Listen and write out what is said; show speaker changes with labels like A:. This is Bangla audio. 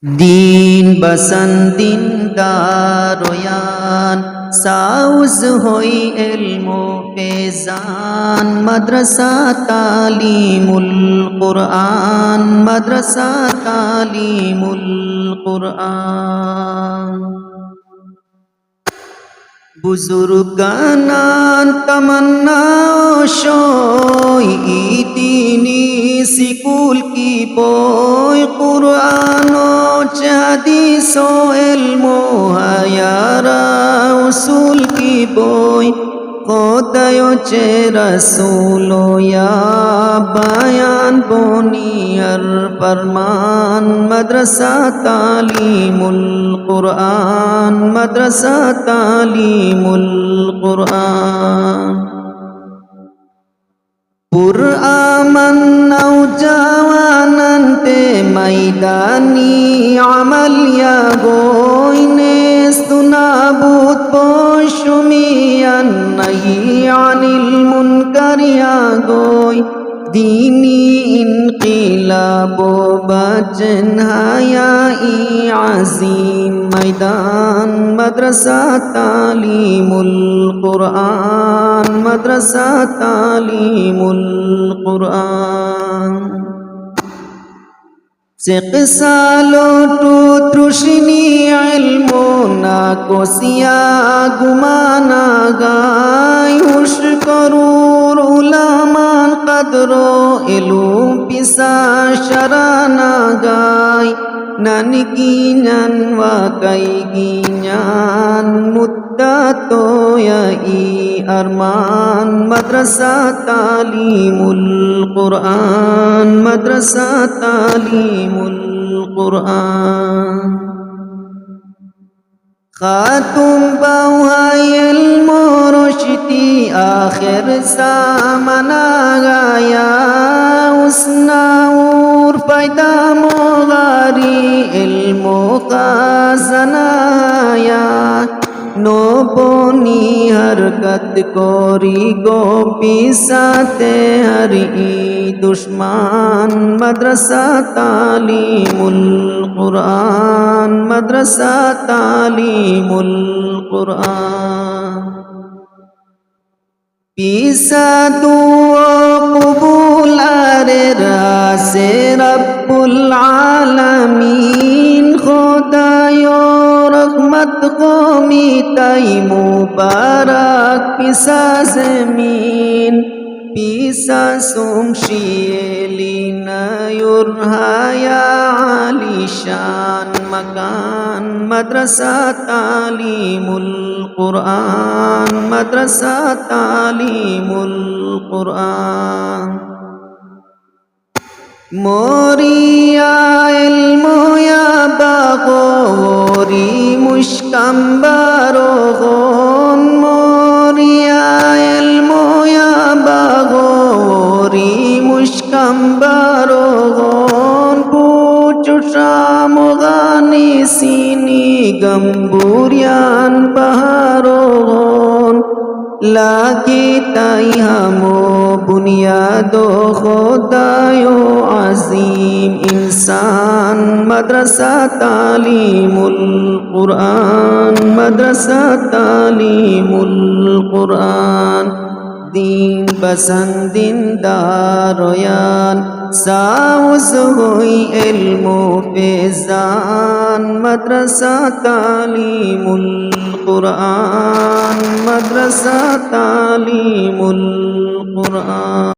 A: দিন বসন্তিন দারোয়ান সাউজ হই ইলমো পেজান মাদ্রাসা তালিমুল কুরআন মাদ্রাসা তালিমুল কুরআন বুজুর্গানান তমন্না শোই ইতিনি সিকুল কি বই কুরআন হাদিস ইলমো হায়ারা উসুল কি বই খোদায় চে রসুল ইয়া বায়ান বনিয়ার ফরমান মাদ্রাসা তালিমুল কুরআন মাদ্রাসা তালিমুল কুরআন পুরআমান নওজওয়ানান তে ময়দানি আমল ইয়া গোইনে সুনাবুত বশুমিয়ান নাহি আনিল মুনকার ইয়া গোই দীনি ইনকিলাব বচন হায়াই আজিম ময়দান মাদ্রাসা তালিমুল কুরআন মাদ্রাসা তালিমুল কুরআন সেকসালো টু তৃষ্ণি ইলমো না কোসিয়া গুমানা গাই হুশ করুর উলামান কদরো ইলুম পিসা শরানা গাই নানি গিনান ওয়াকাই গিনান মুদ্দাতো ইয়াই আরমান মাদ্রাসা তালিমুল কুরআন মাদ্রাসা তালিমুল কুরআন খাতুম বাউহাই ইলমো রশদি আখির সামানা গায়া উসনাউর ফায়দা মোগারি ইলমো খাজানায়া নোবনি হরকত করি গোপি সাথে হরি দুশ্মন মাদ্রাসা তালিমুল কুরআন মাদ্রাসা তালিমুল কুরআন পিসা দুও কবুলারে রাসে রব্বুল আলামিন খোদায়ো রহমত কমি তাই মুবারক পিসা জমিন পিসা সুমশিয়েলিনায়ুর হায়া আলিশান মকান মাদ্রাসা তালিমুল কুরআন মাদ্রাসা তালিমুল কুরআন মোরিয়া ইলমো ইয়া বাগোরি মুশকাম্বারোগন মোরিয়া ইলমো ইয়া বাগোরি মুশকাম্বারোগন পুচুশা মোগানি সিনি গম্বুরিয়ান বাহারোগন লাকি তাই হামো বুনিয়াদো খোদায়ো আজিম ইনসান মাদ্রাসা তালিমুল কুরআন মাদ্রাসা তালিমুল কুরআন দিন বসন্দিন দারোয়ান সাউজ হই ইলমো পেজান মাদ্রাসা তালিমুল কুরআন মাদ্রাসা তালিমুল কুরআন